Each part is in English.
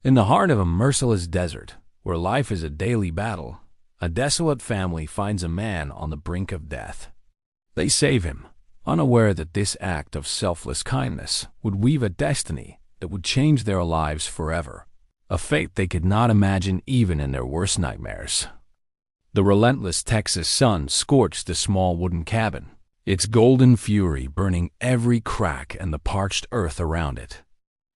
In the heart of a merciless desert, where life is a daily battle, a desolate family finds a man on the brink of death. They save him, unaware that this act of selfless kindness would weave a destiny that would change their lives forever, a fate they could not imagine even in their worst nightmares. The relentless Texas sun scorched the small wooden cabin, its golden fury burning every crack and the parched earth around it.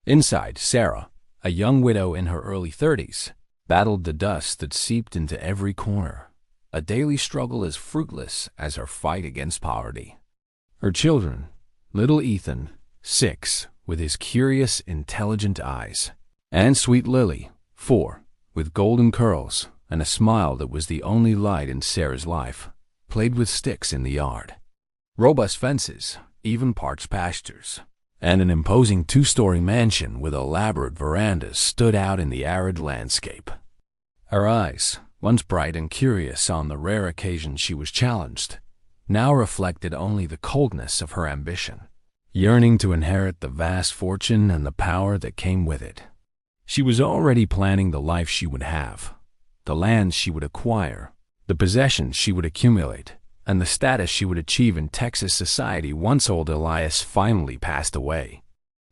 Inside, Sarah, a young widow in her early 30s, battled the dust that seeped into every corner, a daily struggle as fruitless as her fight against poverty. Her children, little Ethan, 6, with his curious, intelligent eyes, and sweet Lily, 4, with golden curls and a smile that was the only light in Sarah's life, played with sticks in the yard. Robust fences, even parched pastures, and an imposing 2-story mansion with elaborate verandas stood out in the arid landscape. Her eyes, once bright and curious on the rare occasion she was challenged, now reflected only the coldness of her ambition, yearning to inherit the vast fortune and the power that came with it. She was already planning the life she would have, the lands she would acquire, the possessions she would accumulate, and the status she would achieve in Texas society once old Elias finally passed away.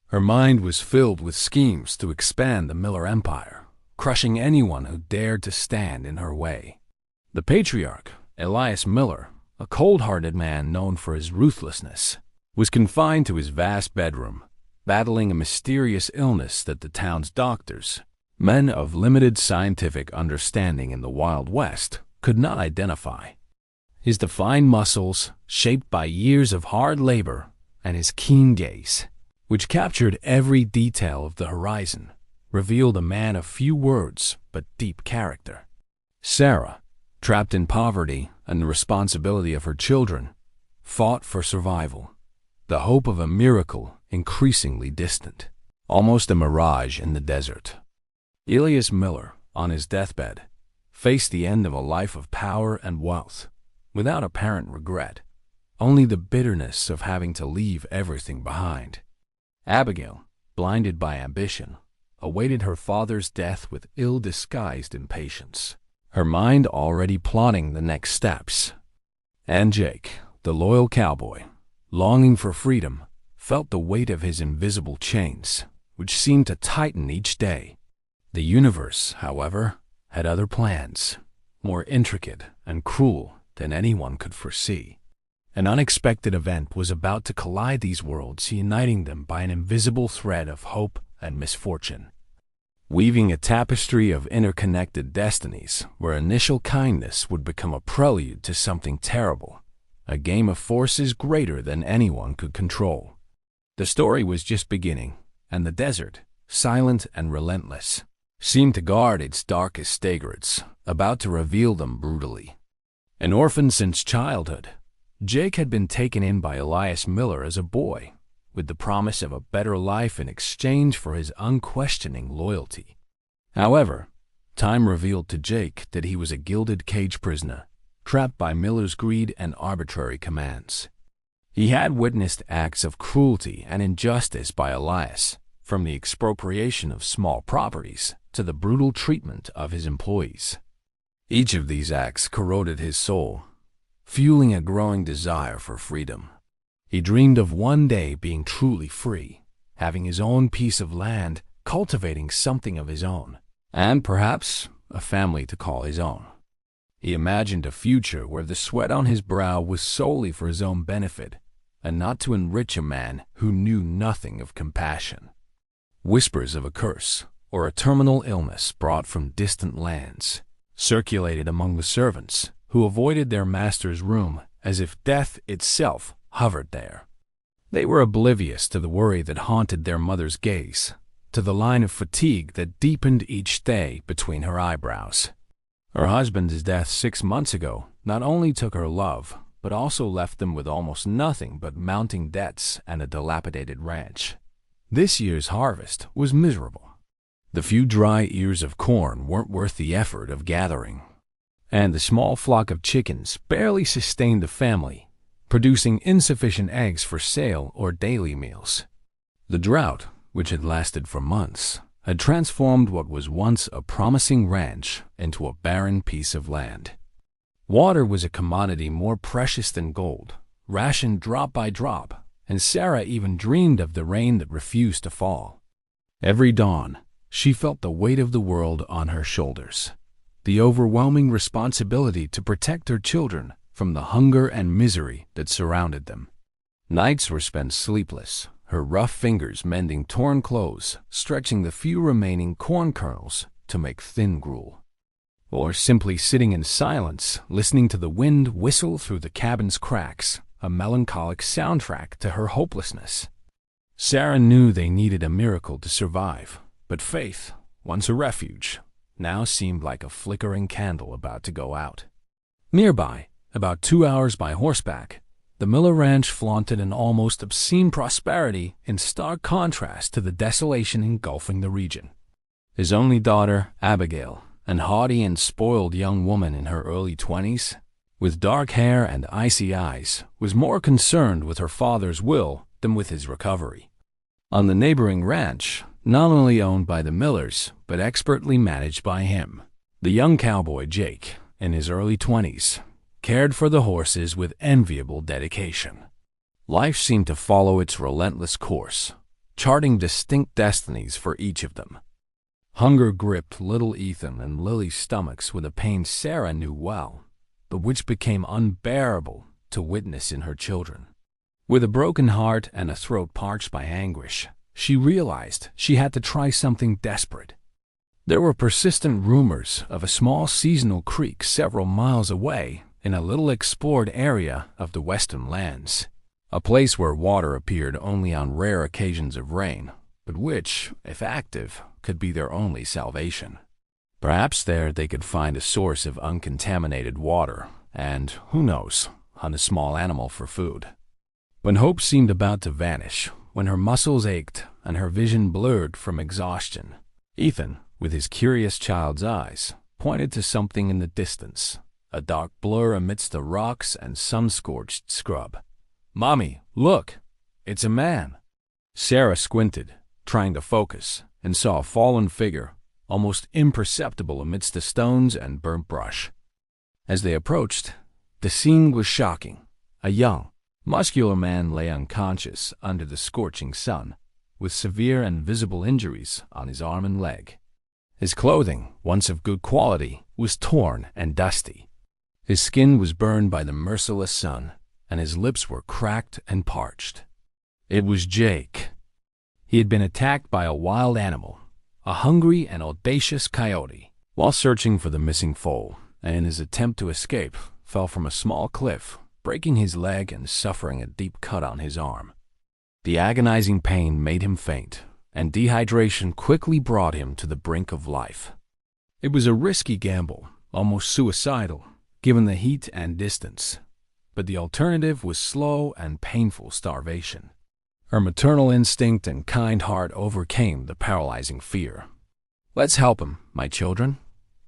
Her mind was filled with schemes to expand the Miller empire, crushing anyone who dared to stand in her way. The patriarch, Elias Miller, a cold-hearted man known for his ruthlessness, was confined to his vast bedroom, battling a mysterious illness that the town's doctors, men of limited scientific understanding in the Wild West, could not identify. His defined muscles, shaped by years of hard labor, and his keen gaze, which captured every detail of the horizon, revealed a man of few words but deep character. Sarah, trapped in poverty and the responsibility of her children, fought for survival, the hope of a miracle increasingly distant, almost a mirage in the desert. Elias Miller, on his deathbed, faced the end of a life of power and wealth, without apparent regret, only the bitterness of having to leave everything behind. Abigail, blinded by ambition, awaited her father's death with ill-disguised impatience, her mind already plotting the next steps. And Jake, the loyal cowboy, longing for freedom, felt the weight of his invisible chains, which seemed to tighten each day. The universe, however, had other plans, more intricate and cruel than anyone could foresee. An unexpected event was about to collide these worlds, uniting them by an invisible thread of hope and misfortune, weaving a tapestry of interconnected destinies where initial kindness would become a prelude to something terrible, a game of forces greater than anyone could control. The story was just beginning, and the desert, silent and relentless, seemed to guard its darkest secrets, about to reveal them brutally. An orphan since childhood, Jake had been taken in by Elias Miller as a boy, with the promise of a better life in exchange for his unquestioning loyalty. However, time revealed to Jake that he was a gilded cage prisoner, trapped by Miller's greed and arbitrary commands. He had witnessed acts of cruelty and injustice by Elias, from the expropriation of small properties to the brutal treatment of his employees. Each of these acts corroded his soul, fueling a growing desire for freedom. He dreamed of one day being truly free, having his own piece of land, cultivating something of his own, and perhaps a family to call his own. He imagined a future where the sweat on his brow was solely for his own benefit, and not to enrich a man who knew nothing of compassion. Whispers of a curse or a terminal illness brought from distant lands circulated among the servants, who avoided their master's room as if death itself hovered there. They were oblivious to the worry that haunted their mother's gaze, to the line of fatigue that deepened each day between her eyebrows. Her husband's death 6 months ago not only took her love, but also left them with almost nothing but mounting debts and a dilapidated ranch. This year's harvest was miserable. The few dry ears of corn weren't worth the effort of gathering, and the small flock of chickens barely sustained the family, producing insufficient eggs for sale or daily meals. The drought, which had lasted for months, had transformed what was once a promising ranch into a barren piece of land. Water was a commodity more precious than gold, rationed drop by drop, and Sarah even dreamed of the rain that refused to fall. Every dawn, she felt the weight of the world on her shoulders, the overwhelming responsibility to protect her children from the hunger and misery that surrounded them. Nights were spent sleepless, her rough fingers mending torn clothes, stretching the few remaining corn kernels to make thin gruel. Or simply sitting in silence, listening to the wind whistle through the cabin's cracks, a melancholic soundtrack to her hopelessness. Sarah knew they needed a miracle to survive, but faith, once a refuge, now seemed like a flickering candle about to go out. Nearby, about 2 hours by horseback, the Miller Ranch flaunted an almost obscene prosperity in stark contrast to the desolation engulfing the region. His only daughter, Abigail, an haughty and spoiled young woman in her early 20s, with dark hair and icy eyes, was more concerned with her father's will than with his recovery. On the neighboring ranch, not only owned by the Millers, but expertly managed by him, the young cowboy Jake, in his early 20s, cared for the horses with enviable dedication. Life seemed to follow its relentless course, charting distinct destinies for each of them. Hunger gripped little Ethan and Lily's stomachs with a pain Sarah knew well, but which became unbearable to witness in her children. With a broken heart and a throat parched by anguish, she realized she had to try something desperate. There were persistent rumors of a small seasonal creek several miles away in a little explored area of the western lands, a place where water appeared only on rare occasions of rain, but which, if active, could be their only salvation. Perhaps there they could find a source of uncontaminated water and, who knows, hunt a small animal for food. When hope seemed about to vanish, when her muscles ached and her vision blurred from exhaustion, Ethan, with his curious child's eyes, pointed to something in the distance, a dark blur amidst the rocks and sun-scorched scrub. "Mommy, look! It's a man!" Sarah squinted, trying to focus, and saw a fallen figure, almost imperceptible amidst the stones and burnt brush. As they approached, the scene was shocking. A young, muscular man lay unconscious under the scorching sun, with severe and visible injuries on his arm and leg. His clothing, once of good quality, was torn and dusty. His skin was burned by the merciless sun, and his lips were cracked and parched. It was Jake. He had been attacked by a wild animal, a hungry and audacious coyote, while searching for the missing foal, and in his attempt to escape, fell from a small cliff, breaking his leg and suffering a deep cut on his arm. The agonizing pain made him faint, and dehydration quickly brought him to the brink of life. It was a risky gamble, almost suicidal, given the heat and distance, but the alternative was slow and painful starvation. Her maternal instinct and kind heart overcame the paralyzing fear. "Let's help him, my children,"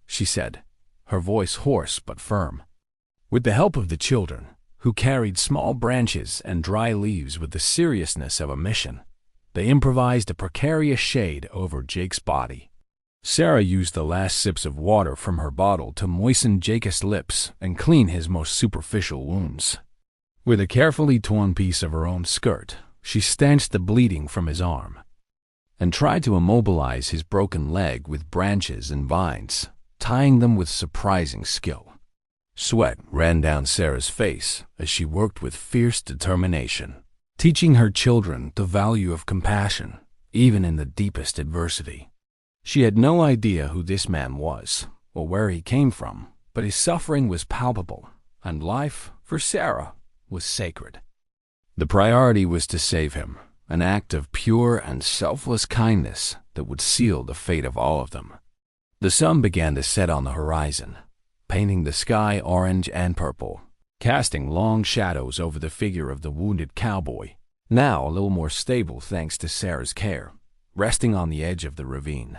she said, her voice hoarse but firm. With the help of the children, who carried small branches and dry leaves with the seriousness of a mission, they improvised a precarious shade over Jake's body. Sarah used the last sips of water from her bottle to moisten Jake's lips and clean his most superficial wounds. With a carefully torn piece of her own skirt, she stanched the bleeding from his arm and tried to immobilize his broken leg with branches and vines, tying them with surprising skill. Sweat ran down Sarah's face as she worked with fierce determination, teaching her children the value of compassion, even in the deepest adversity. She had no idea who this man was or where he came from, but his suffering was palpable, and life, for Sarah, was sacred. The priority was to save him, an act of pure and selfless kindness that would seal the fate of all of them. The sun began to set on the horizon, painting the sky orange and purple, casting long shadows over the figure of the wounded cowboy, now a little more stable thanks to Sarah's care, resting on the edge of the ravine.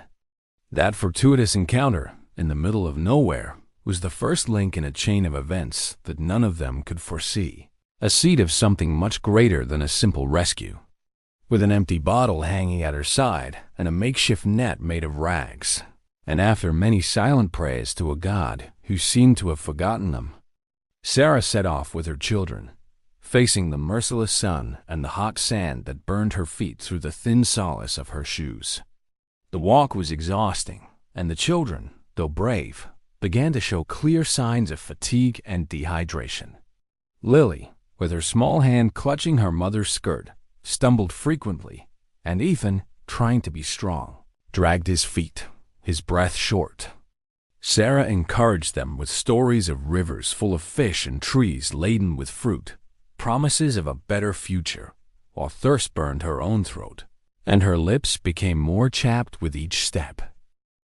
That fortuitous encounter, in the middle of nowhere, was the first link in a chain of events that none of them could foresee, a seed of something much greater than a simple rescue. with an empty bottle hanging at her side and a makeshift net made of rags. And after many silent prayers to a God who seemed to have forgotten them, Sarah set off with her children, facing the merciless sun and the hot sand that burned her feet through the thin soles of her shoes. The walk was exhausting, and the children, though brave, began to show clear signs of fatigue and dehydration. Lily, with her small hand clutching her mother's skirt, stumbled frequently, and Ethan, trying to be strong, dragged his feet, his breath short. Sarah encouraged them with stories of rivers full of fish and trees laden with fruit, promises of a better future, while thirst burned her own throat, and her lips became more chapped with each step.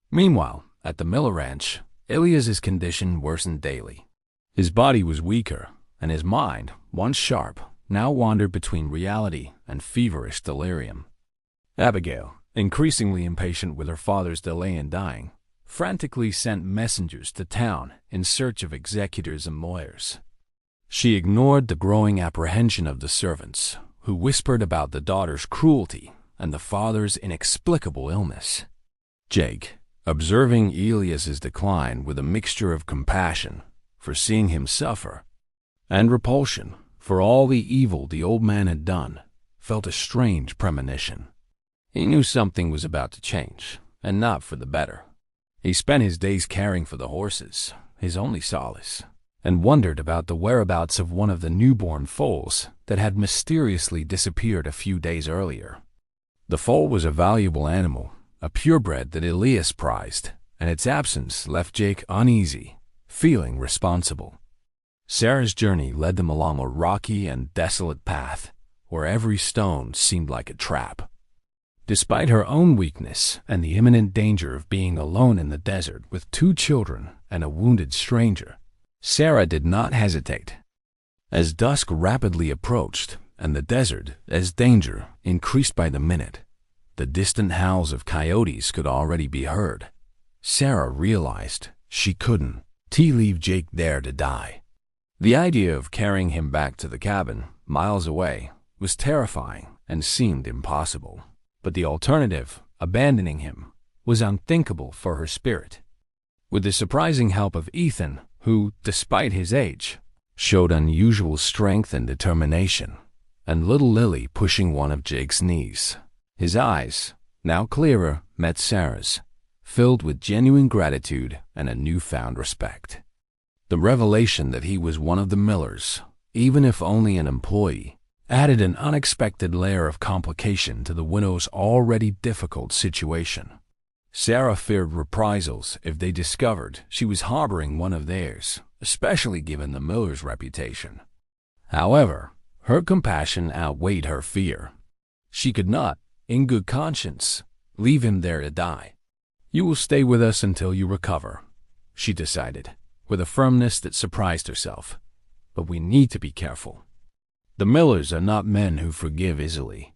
Meanwhile, at the Miller Ranch, Ilias's condition worsened daily. His body was weaker, and his mind, once sharp, now wandered between reality and feverish delirium. Abigail, increasingly impatient with her father's delay in dying, frantically sent messengers to town in search of executors and lawyers. She ignored the growing apprehension of the servants, who whispered about the daughter's cruelty and the father's inexplicable illness. Jake, observing Elias's decline with a mixture of compassion for seeing him suffer and repulsion for all the evil the old man had done, felt a strange premonition. He knew something was about to change, and not for the better. He spent his days caring for the horses, his only solace, and wondered about the whereabouts of one of the newborn foals that had mysteriously disappeared a few days earlier. The foal was a valuable animal, a purebred that Elias prized, and its absence left Jake uneasy, feeling responsible. Sarah's journey led them along a rocky and desolate path, where every stone seemed like a trap. Despite her own weakness and the imminent danger of being alone in the desert with 2 children and a wounded stranger, Sarah did not hesitate. As dusk rapidly approached and the desert, as danger increased by the minute, the distant howls of coyotes could already be heard. Sarah realized she couldn't leave Jake there to die. The idea of carrying him back to the cabin, miles away, was terrifying and seemed impossible. But the alternative, abandoning him, was unthinkable for her spirit. With the surprising help of Ethan, who, despite his age, showed unusual strength and determination, and little Lily pushing one of Jake's knees, his eyes, now clearer, met Sarah's, filled with genuine gratitude and a newfound respect. The revelation that he was one of the Millers, even if only an employee, added an unexpected layer of complication to the widow's already difficult situation. Sarah feared reprisals if they discovered she was harboring one of theirs, especially given the Miller's reputation. However, her compassion outweighed her fear. She could not, in good conscience, leave him there to die. "You will stay with us until you recover," she decided, with a firmness that surprised herself. "But we need to be careful. The Millers are not men who forgive easily."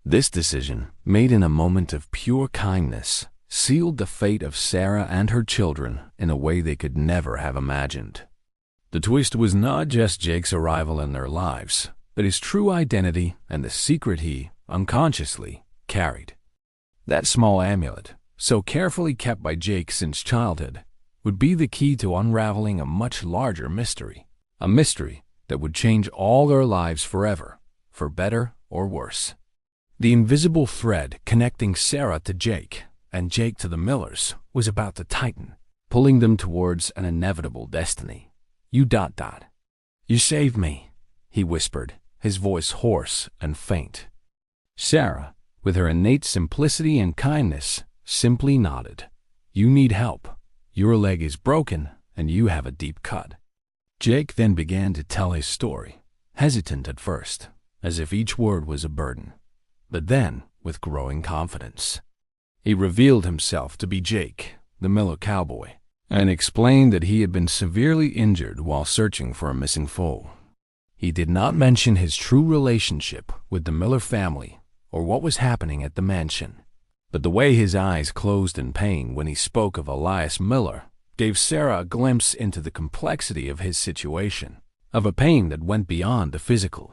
This decision, made in a moment of pure kindness, sealed the fate of Sarah and her children in a way they could never have imagined. The twist was not just Jake's arrival in their lives, but his true identity and the secret he, unconsciously, carried. That small amulet, so carefully kept by Jake since childhood, would be the key to unraveling a much larger mystery, a mystery that would change all their lives forever, for better or worse. The invisible thread connecting Sarah to Jake and Jake to the Millers was about to tighten, pulling them towards an inevitable destiny. You saved me," he whispered, his voice hoarse and faint. Sarah, with her innate simplicity and kindness, simply nodded. "You need help. Your leg is broken, and you have a deep cut." Jake then began to tell his story, hesitant at first, as if each word was a burden, but then with growing confidence. He revealed himself to be Jake, the Miller cowboy, and explained that he had been severely injured while searching for a missing foal. He did not mention his true relationship with the Miller family or what was happening at the mansion, but the way his eyes closed in pain when he spoke of Elias Miller gave Sarah a glimpse into the complexity of his situation, of a pain that went beyond the physical.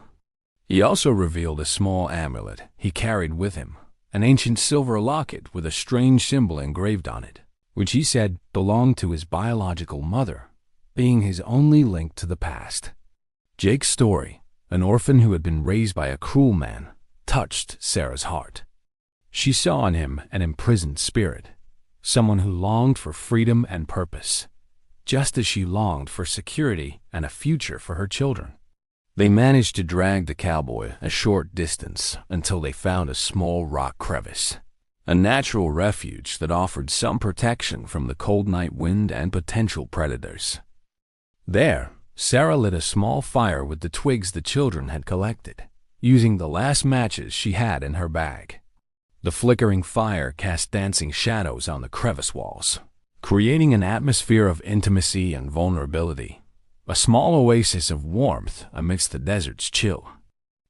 He also revealed a small amulet he carried with him, an ancient silver locket with a strange symbol engraved on it, which he said belonged to his biological mother, being his only link to the past. Jake's story, an orphan who had been raised by a cruel man, touched Sarah's heart. She saw in him an imprisoned spirit, someone who longed for freedom and purpose, just as she longed for security and a future for her children. They managed to drag the cowboy a short distance until they found a small rock crevice, a natural refuge that offered some protection from the cold night wind and potential predators. There, Sarah lit a small fire with the twigs the children had collected, using the last matches she had in her bag. The flickering fire cast dancing shadows on the crevice walls, creating an atmosphere of intimacy and vulnerability, a small oasis of warmth amidst the desert's chill.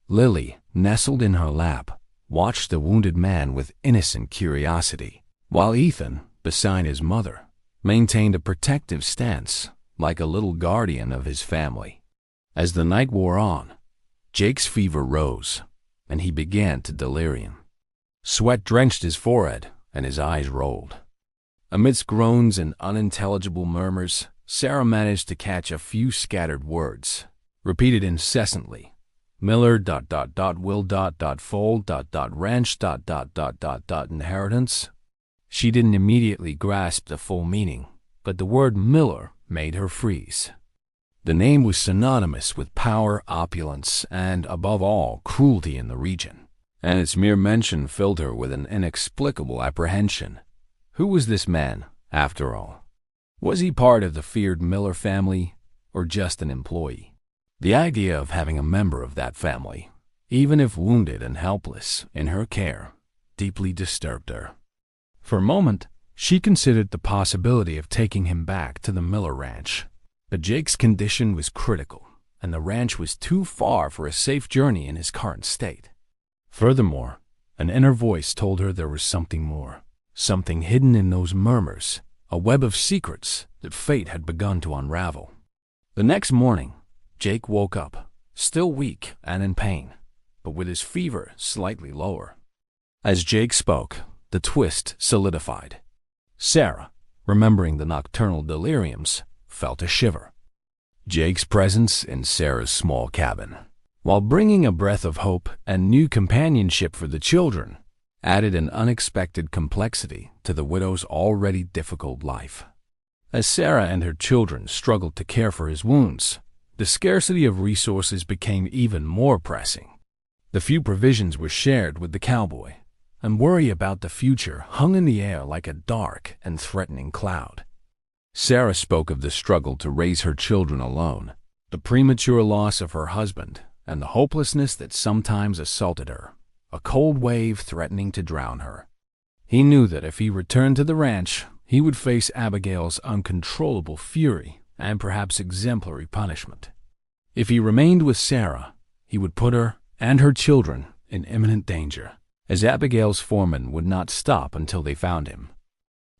Lily, nestled in her lap, watched the wounded man with innocent curiosity, while Ethan, beside his mother, maintained a protective stance, like a little guardian of his family. As the night wore on, Jake's fever rose, and he began to delirium. Sweat drenched his forehead, and his eyes rolled. Amidst groans and unintelligible murmurs, Sarah managed to catch a few scattered words, repeated incessantly. Miller ... will ... fold ... ranch ... inheritance. She didn't immediately grasp the full meaning, but the word Miller made her freeze. The name was synonymous with power, opulence, and, above all, cruelty in the region, and its mere mention filled her with an inexplicable apprehension. Who was this man, after all? Was he part of the feared Miller family, or just an employee? The idea of having a member of that family, even if wounded and helpless, in her care, deeply disturbed her. For a moment, she considered the possibility of taking him back to the Miller ranch, but Jake's condition was critical, and the ranch was too far for a safe journey in his current state. Furthermore, an inner voice told her there was something more, something hidden in those murmurs, a web of secrets that fate had begun to unravel. The next morning, Jake woke up, still weak and in pain, but with his fever slightly lower. As Jake spoke, the twist solidified. Sarah, remembering the nocturnal deliriums, felt a shiver. Jake's presence in Sarah's small cabin, while bringing a breath of hope and new companionship for the children, added an unexpected complexity to the widow's already difficult life. As Sarah and her children struggled to care for his wounds, the scarcity of resources became even more pressing. The few provisions were shared with the cowboy, and worry about the future hung in the air like a dark and threatening cloud. Sarah spoke of the struggle to raise her children alone, the premature loss of her husband, and the hopelessness that sometimes assaulted her, a cold wave threatening to drown her. He knew that if he returned to the ranch, he would face Abigail's uncontrollable fury and perhaps exemplary punishment. If he remained with Sarah, he would put her and her children in imminent danger, as Abigail's foreman would not stop until they found him.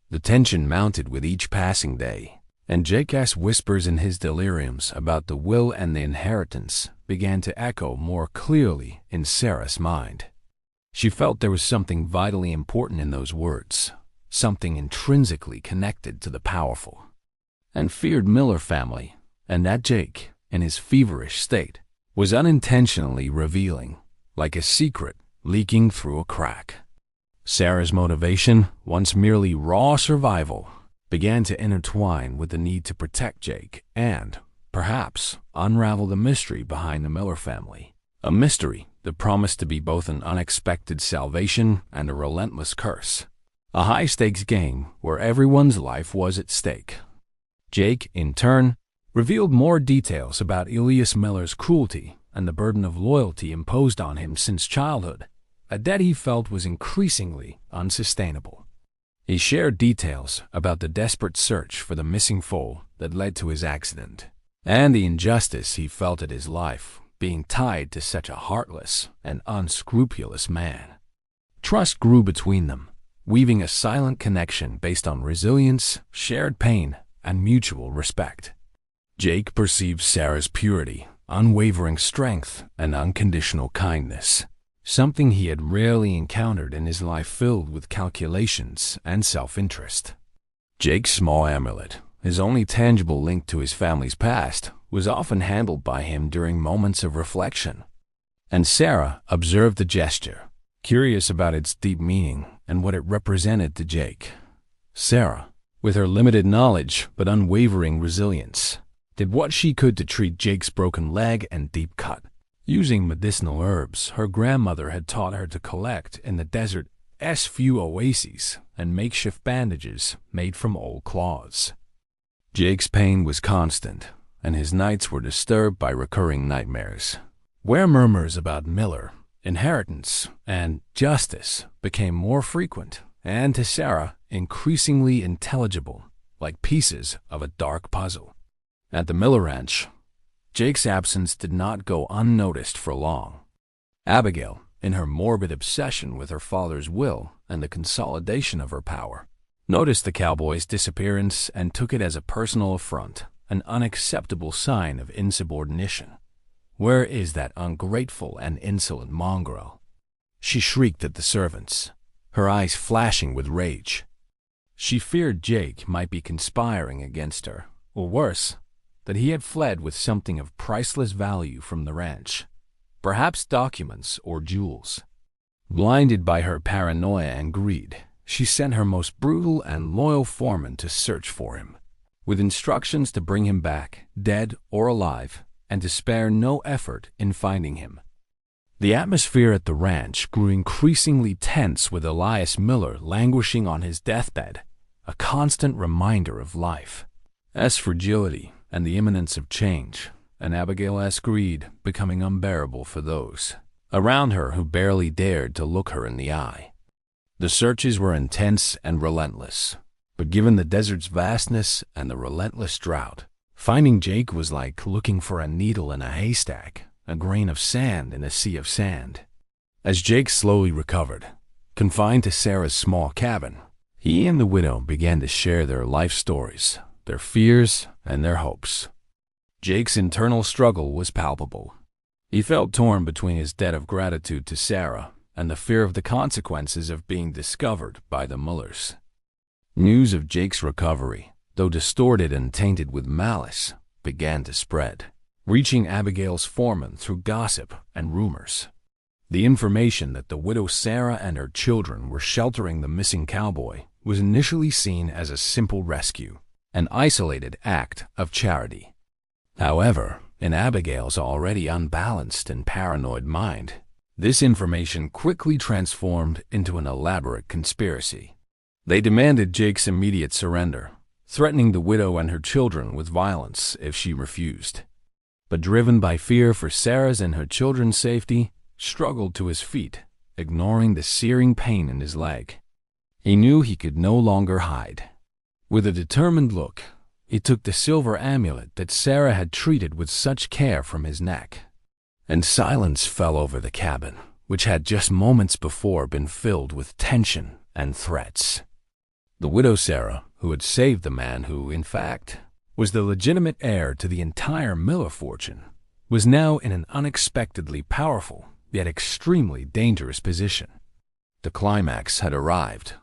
The tension mounted with each passing day, and Jake's whispers in his deliriums about the will and the inheritance began to echo more clearly in Sarah's mind. She felt there was something vitally important in those words, something intrinsically connected to the powerful and feared Miller family, and that Jake, in his feverish state, was unintentionally revealing, like a secret leaking through a crack. Sarah's motivation, once merely raw survival, began to intertwine with the need to protect Jake and, perhaps, unravel the mystery behind the Miller family, a mystery that promised to be both an unexpected salvation and a relentless curse, a high-stakes game where everyone's life was at stake. Jake, in turn, revealed more details about Elias Miller's cruelty and the burden of loyalty imposed on him since childhood, a debt he felt was increasingly unsustainable. He shared details about the desperate search for the missing foal that led to his accident, and the injustice he felt at his life being tied to such a heartless and unscrupulous man. Trust grew between them, weaving a silent connection based on resilience, shared pain, and mutual respect. Jake perceived Sarah's purity, unwavering strength, and unconditional kindness, something he had rarely encountered in his life filled with calculations and self-interest. Jake's small amulet, his only tangible link to his family's past, was often handled by him during moments of reflection. And Sarah observed the gesture, curious about its deep meaning and what it represented to Jake. Sarah, with her limited knowledge but unwavering resilience, did what she could to treat Jake's broken leg and deep cut. Using medicinal herbs her grandmother had taught her to collect in the desert's few oases and makeshift bandages made from old cloths. Jake's pain was constant, and his nights were disturbed by recurring nightmares, where murmurs about Miller, inheritance, and justice became more frequent and, to Sarah, increasingly intelligible, like pieces of a dark puzzle. At the Miller Ranch, Jake's absence did not go unnoticed for long. Abigail, in her morbid obsession with her father's will and the consolidation of her power, noticed the cowboy's disappearance and took it as a personal affront, an unacceptable sign of insubordination. "Where is that ungrateful and insolent mongrel?" she shrieked at the servants, her eyes flashing with rage. She feared Jake might be conspiring against her, or worse, that he had fled with something of priceless value from the ranch, perhaps documents or jewels. Blinded by her paranoia and greed, she sent her most brutal and loyal foreman to search for him, with instructions to bring him back, dead or alive, and to spare no effort in finding him. The atmosphere at the ranch grew increasingly tense, with Elias Miller languishing on his deathbed, a constant reminder of life, as fragility and the imminence of change, and Abigail's greed becoming unbearable for those around her who barely dared to look her in the eye. The searches were intense and relentless, but given the desert's vastness and the relentless drought, finding Jake was like looking for a needle in a haystack, a grain of sand in a sea of sand. As Jake slowly recovered, confined to Sarah's small cabin, he and the widow began to share their life stories, their fears, and their hopes. Jake's internal struggle was palpable. He felt torn between his debt of gratitude to Sarah and the fear of the consequences of being discovered by the Millers. News of Jake's recovery, though distorted and tainted with malice, began to spread, reaching Abigail's foreman through gossip and rumors. The information that the widow Sarah and her children were sheltering the missing cowboy was initially seen as a simple rescue, an isolated act of charity. However, in Abigail's already unbalanced and paranoid mind, this information quickly transformed into an elaborate conspiracy. They demanded Jake's immediate surrender, threatening the widow and her children with violence if she refused. But driven by fear for Sarah's and her children's safety, struggled to his feet, ignoring the searing pain in his leg. He knew he could no longer hide. With a determined look, he took the silver amulet that Sarah had treated with such care from his neck, and silence fell over the cabin, which had just moments before been filled with tension and threats. The widow Sarah, who had saved the man who, in fact, was the legitimate heir to the entire Miller fortune, was now in an unexpectedly powerful yet extremely dangerous position. The climax had arrived.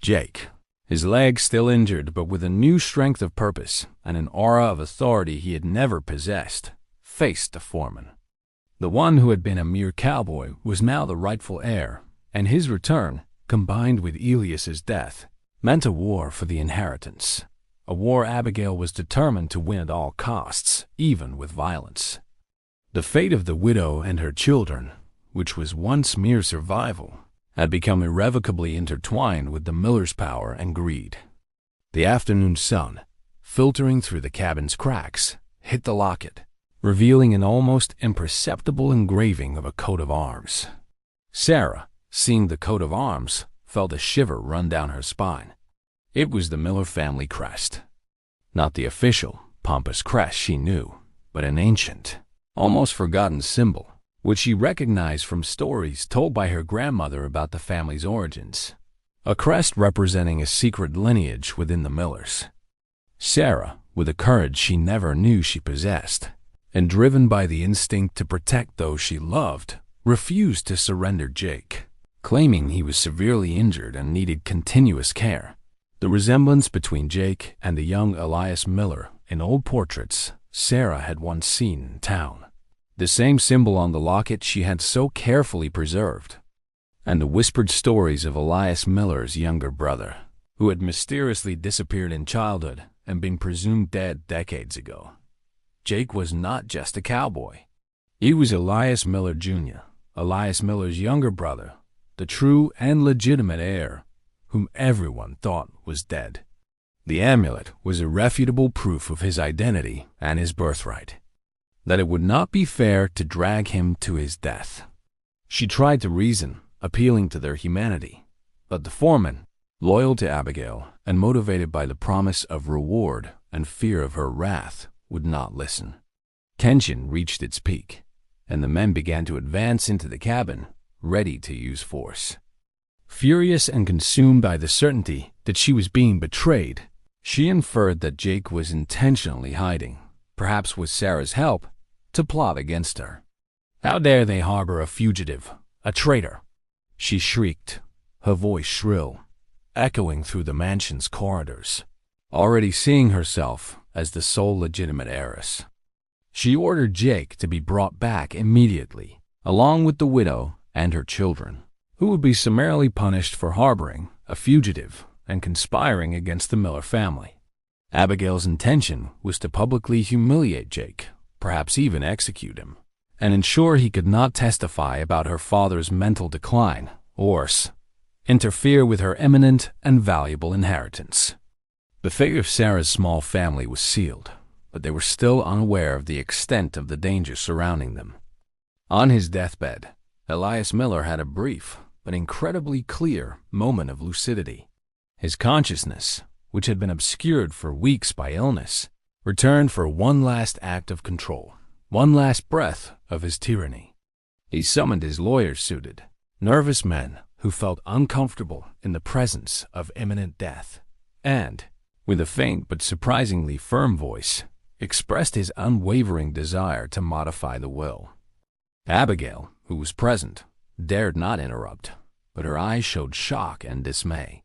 Jake, his leg still injured but with a new strength of purpose and an aura of authority he had never possessed, faced the foreman. The one who had been a mere cowboy was now the rightful heir, and his return, combined with Elias's death, meant a war for the inheritance, a war Abigail was determined to win at all costs, even with violence. The fate of the widow and her children, which was once mere survival, had become irrevocably intertwined with the Miller's power and greed. The afternoon sun, filtering through the cabin's cracks, hit the locket, revealing an almost imperceptible engraving of a coat of arms. Sarah, seeing the coat of arms, felt a shiver run down her spine. It was the Miller family crest. Not the official, pompous crest she knew, but an ancient, almost forgotten symbol, which she recognized from stories told by her grandmother about the family's origins. A crest representing a secret lineage within the Millers. Sarah, with a courage she never knew she possessed, and driven by the instinct to protect those she loved, refused to surrender Jake, claiming he was severely injured and needed continuous care. The resemblance between Jake and the young Elias Miller in old portraits Sarah had once seen in town. The same symbol on the locket she had so carefully preserved, and the whispered stories of Elias Miller's younger brother, who had mysteriously disappeared in childhood and been presumed dead decades ago. Jake was not just a cowboy. He was Elias Miller Jr., Elias Miller's younger brother, the true and legitimate heir, whom everyone thought was dead. The amulet was irrefutable proof of his identity and his birthright, that it would not be fair to drag him to his death. She tried to reason, appealing to their humanity, but the foreman, loyal to Abigail and motivated by the promise of reward and fear of her wrath, would not listen. Tension reached its peak, and the men began to advance into the cabin, ready to use force. Furious and consumed by the certainty that she was being betrayed, she inferred that Jake was intentionally hiding, perhaps with Sarah's help, to plot against her. "How dare they harbor a fugitive, a traitor?" she shrieked, her voice shrill, echoing through the mansion's corridors, already seeing herself as the sole legitimate heiress. She ordered Jake to be brought back immediately, along with the widow and her children, who would be summarily punished for harboring a fugitive and conspiring against the Miller family. Abigail's intention was to publicly humiliate Jake, perhaps even execute him, and ensure he could not testify about her father's mental decline, or worse, interfere with her imminent and valuable inheritance. The fate of Sarah's small family was sealed, but they were still unaware of the extent of the danger surrounding them. On his deathbed, Elias Miller had a brief but incredibly clear moment of lucidity. His consciousness, which had been obscured for weeks by illness, returned for one last act of control, one last breath of his tyranny. He summoned his lawyer-suited, nervous men who felt uncomfortable in the presence of imminent death, and, with a faint but surprisingly firm voice, expressed his unwavering desire to modify the will. Abigail, who was present, dared not interrupt, but her eyes showed shock and dismay.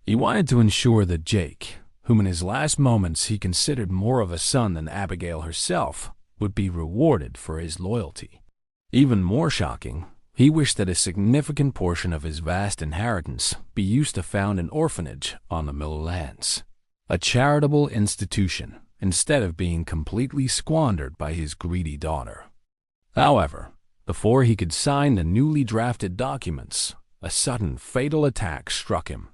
He wanted to ensure that Jake, whom in his last moments he considered more of a son than Abigail herself, would be rewarded for his loyalty. Even more shocking, he wished that a significant portion of his vast inheritance be used to found an orphanage on the Miller lands, a charitable institution, instead of being completely squandered by his greedy daughter. However, before he could sign the newly drafted documents, a sudden fatal attack struck him.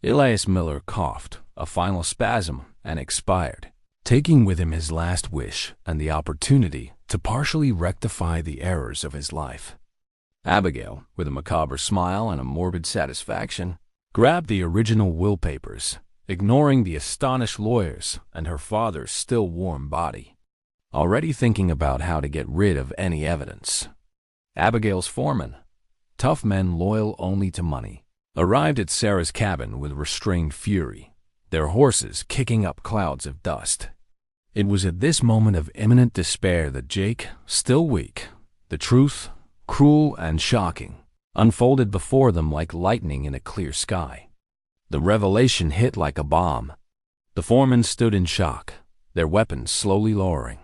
Elias Miller coughed, a final spasm, and expired, taking with him his last wish and the opportunity to partially rectify the errors of his life. Abigail, with a macabre smile and a morbid satisfaction, grabbed the original will papers, ignoring the astonished lawyers and her father's still warm body, already thinking about how to get rid of any evidence. Abigail's foreman, tough men loyal only to money, arrived at Sarah's cabin with restrained fury, their horses kicking up clouds of dust. It was at this moment of imminent despair that Jake, still weak, the truth, cruel and shocking, unfolded before them like lightning in a clear sky. The revelation hit like a bomb. The foremen stood in shock, their weapons slowly lowering.